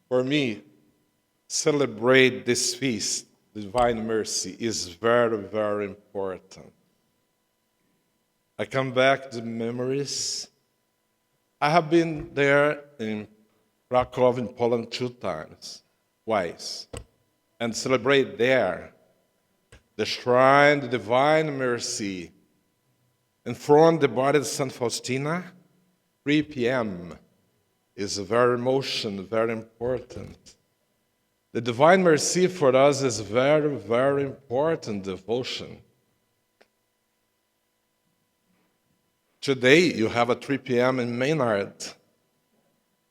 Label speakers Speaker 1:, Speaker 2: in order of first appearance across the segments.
Speaker 1: For me, celebrate this feast, Divine Mercy, is very, very important. I come back to memories. I have been there in Krakow in Poland 2 times, twice, and celebrate there the shrine, the Divine Mercy, in front of the body of Saint Faustina, 3 p.m. is a very emotion, very important. The Divine Mercy for us is very, very important devotion. Today you have at 3 p.m. in Maynard,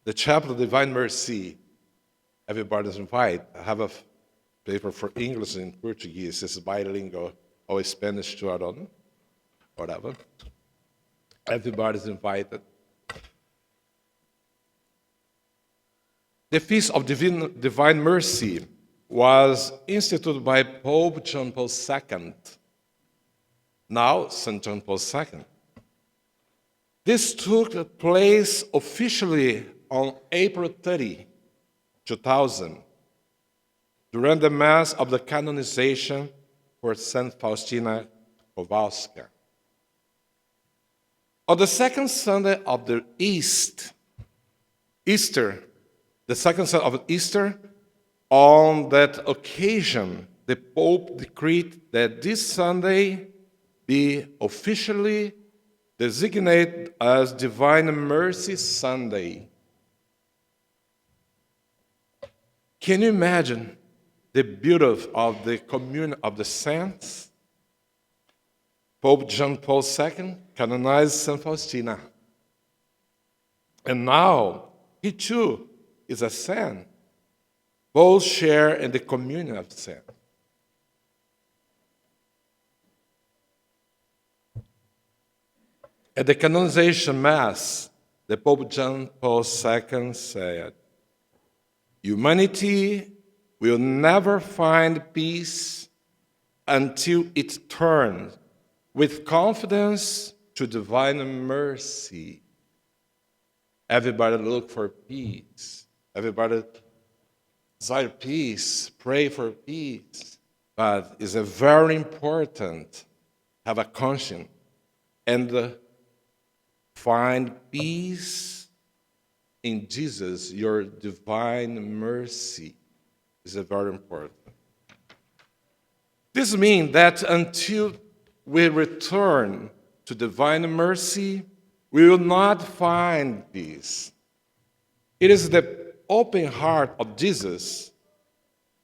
Speaker 1: the Chapel of Divine Mercy. Everybody's invited. I have a paper for English and Portuguese. It's bilingual, or Spanish too, I don't know, whatever. Everybody's invited. The Feast of Divine Mercy was instituted by Pope John Paul II, now St. John Paul II. This took place officially on April 30, 2000, during the Mass of the canonization for St. Faustina Kowalska. On the second Sunday of the Easter, the second Sunday of Easter, on that occasion, the Pope decreed that this Sunday be officially designated as Divine Mercy Sunday. Can you imagine the beauty of the communion of the saints? Pope John Paul II canonized St. Faustina. And now, he too is a saint. Both share in the communion of saints. At the canonization Mass, the Pope John Paul II said, "Humanity will never find peace until it turns with confidence to divine mercy." Everybody look for peace. Everybody desire peace, pray for peace. But it's a very important have a conscience and find peace in Jesus, your divine mercy is a very important. This means that until we return to divine mercy, we will not find peace. It is the open heart of Jesus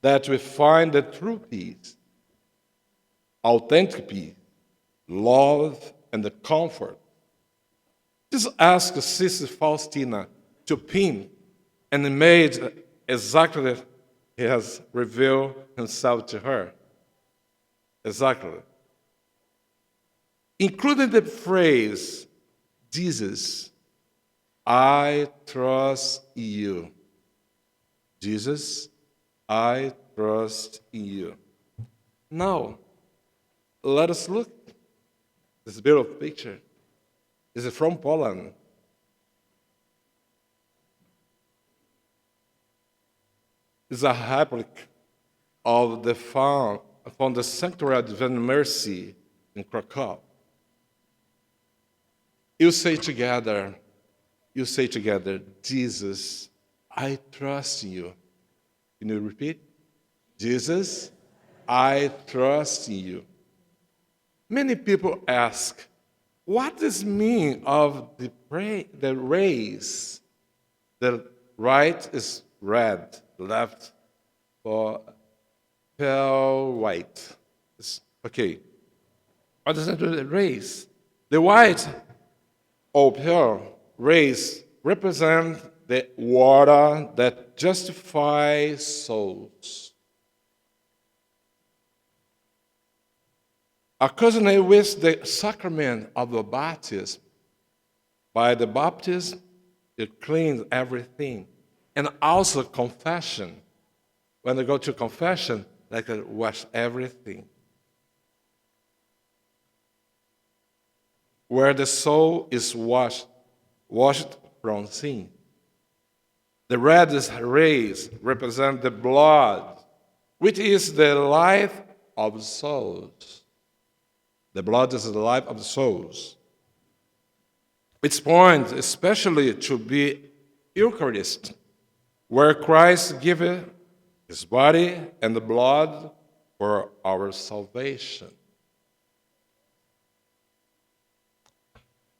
Speaker 1: that we find the true peace, authentic peace, love, and the comfort. Just ask Sister Faustina to pin and made exactly he has revealed himself to her. Exactly. Including the phrase, Jesus, I trust you. Jesus, I trust in you. Now, let us look. This beautiful picture. This is from Poland. It's a replica of the found from the Sanctuary of Divine Mercy in Krakow. You say together, Jesus, I trust in you. Can you repeat? Jesus, I trust in you. Many people ask, what does mean of the race? The right is red, left for pale white. Okay. What does that do? The race? The white or pale race represent the water that justifies souls. Accompanied with the sacrament of the baptism. By the baptism, it cleans everything. And also confession. When they go to confession, they can wash everything. Where the soul is washed from sin. The red rays represent the blood, which is the life of souls. The blood is the life of the souls. Its point especially to be Eucharist, where Christ gave his body and the blood for our salvation.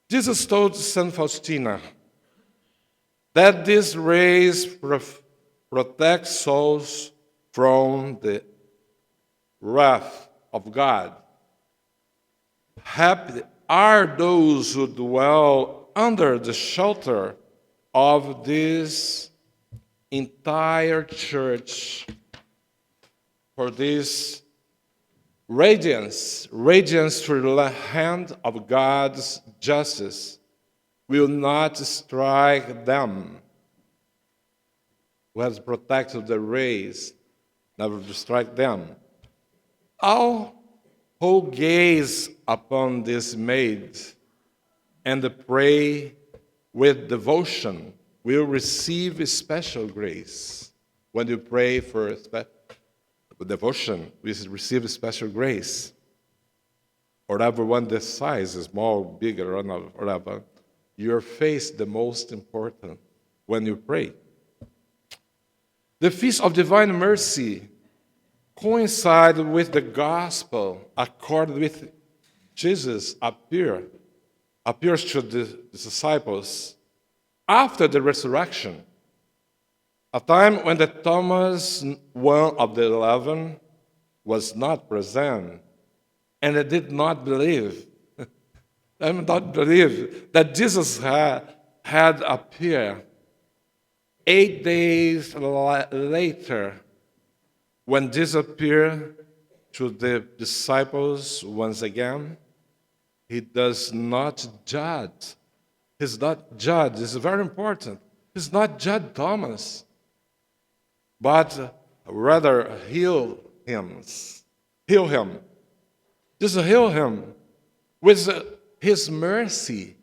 Speaker 1: Jesus told Saint Faustina that these rays protect souls from the wrath of God. Happy are those who dwell under the shelter of this entire church, for this radiance through the hand of God's justice will not strike them. Who has protected the rays, never to strike them. All who gaze upon this maid and pray with devotion will receive special grace. When you pray for devotion, we receive special grace. Whatever one decides, small, bigger, or whatever, your faith is the most important when you pray. The Feast of Divine Mercy coincides with the Gospel, according with Jesus appears to the disciples after the resurrection, a time when the Thomas, one of the 11, was not present, and they did not believe. They did not believe that Jesus had appeared. 8 days later, when Jesus appeared to the disciples once again, he does not judge. He's not judge. It's very important. He's not judge Thomas, but rather heal him. Just heal him with his mercy,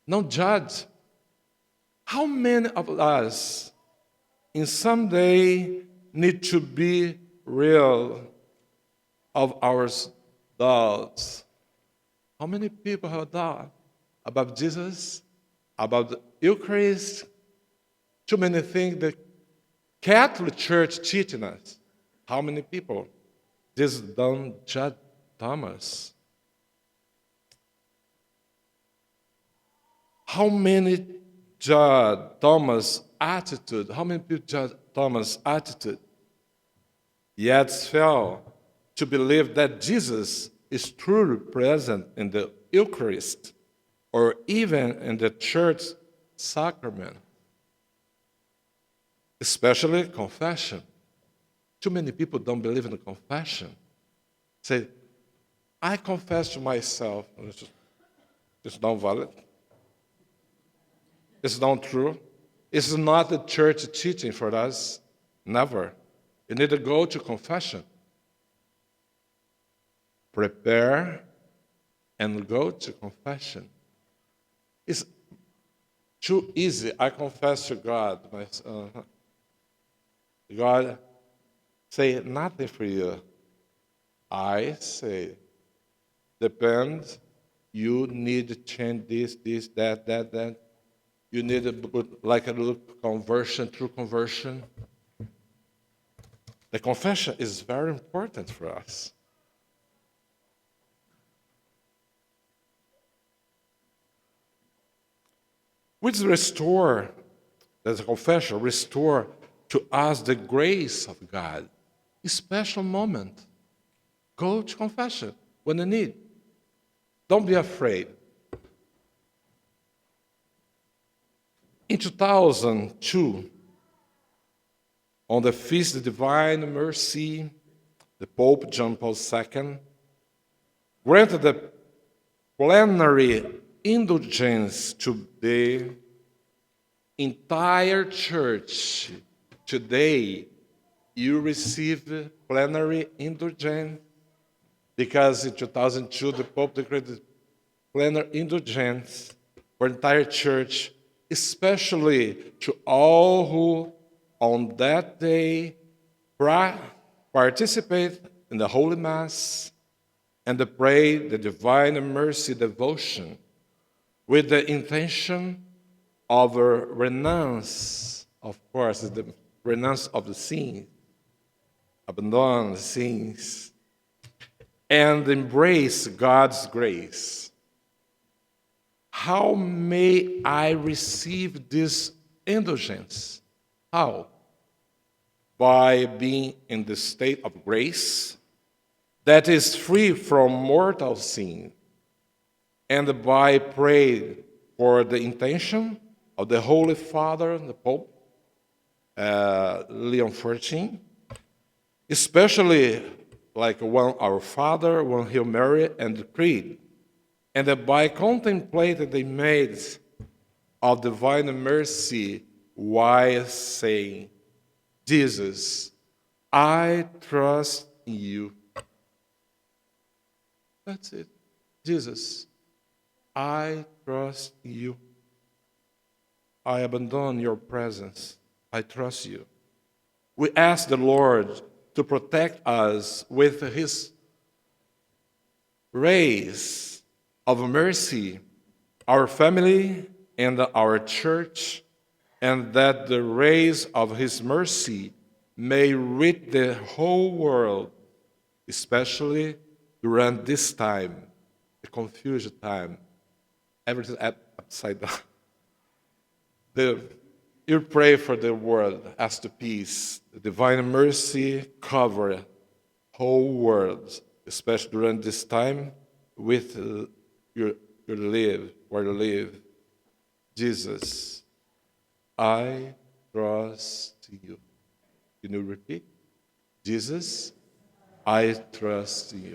Speaker 1: not judge. How many of us in some day need to be real of our doubts? How many people have doubt about Jesus, about the Eucharist? Too many things the Catholic Church teaching us. How many people? This don't judge Thomas. How many judge Thomas' attitude? How many people judge Thomas' attitude? Yet fail to believe that Jesus is truly present in the Eucharist or even in the church sacrament, especially confession. Too many people don't believe in the confession. Say, I confess to myself. It's not valid. It's not true. It's not the church teaching for us. Never. You need to go to confession. Prepare and go to confession. It's too easy. I confess to God. God say nothing for you. I say, depends. You need to change this, that. You need to put like a little conversion, true conversion. The confession is very important for us. Which restore, the confession, restore to us the grace of God. A special moment. Go to confession when you need. Don't be afraid. In 2002, on the Feast of Divine Mercy, the Pope John Paul II granted the plenary indulgence to the entire church. Today, you receive plenary indulgence because in 2002 the Pope decreed plenary indulgence for the entire church, especially to all who on that day participate in the Holy Mass and pray the Divine Mercy devotion with the intention of a renounce, of course, the renounce of the sin, abandon the sins, and embrace God's grace. How may I receive this indulgence? How? By being in the state of grace that is free from mortal sin, and by praying for the intention of the Holy Father, the Pope, Leon XIV, especially like one Our Father, one Hail Mary, and the Creed, and by contemplating the image of divine mercy while saying, Jesus, I trust in you. That's it. Jesus, I trust in you. I abandon your presence. I trust you. We ask the Lord to protect us with his rays of mercy, our family and our church, and that the rays of his mercy may reach the whole world, especially during this time, the confusion time, everything upside down. You pray for the world as to peace. The divine mercy cover whole world, especially during this time with your live, where you live. Jesus, I trust you. Can you repeat? Jesus, I trust you.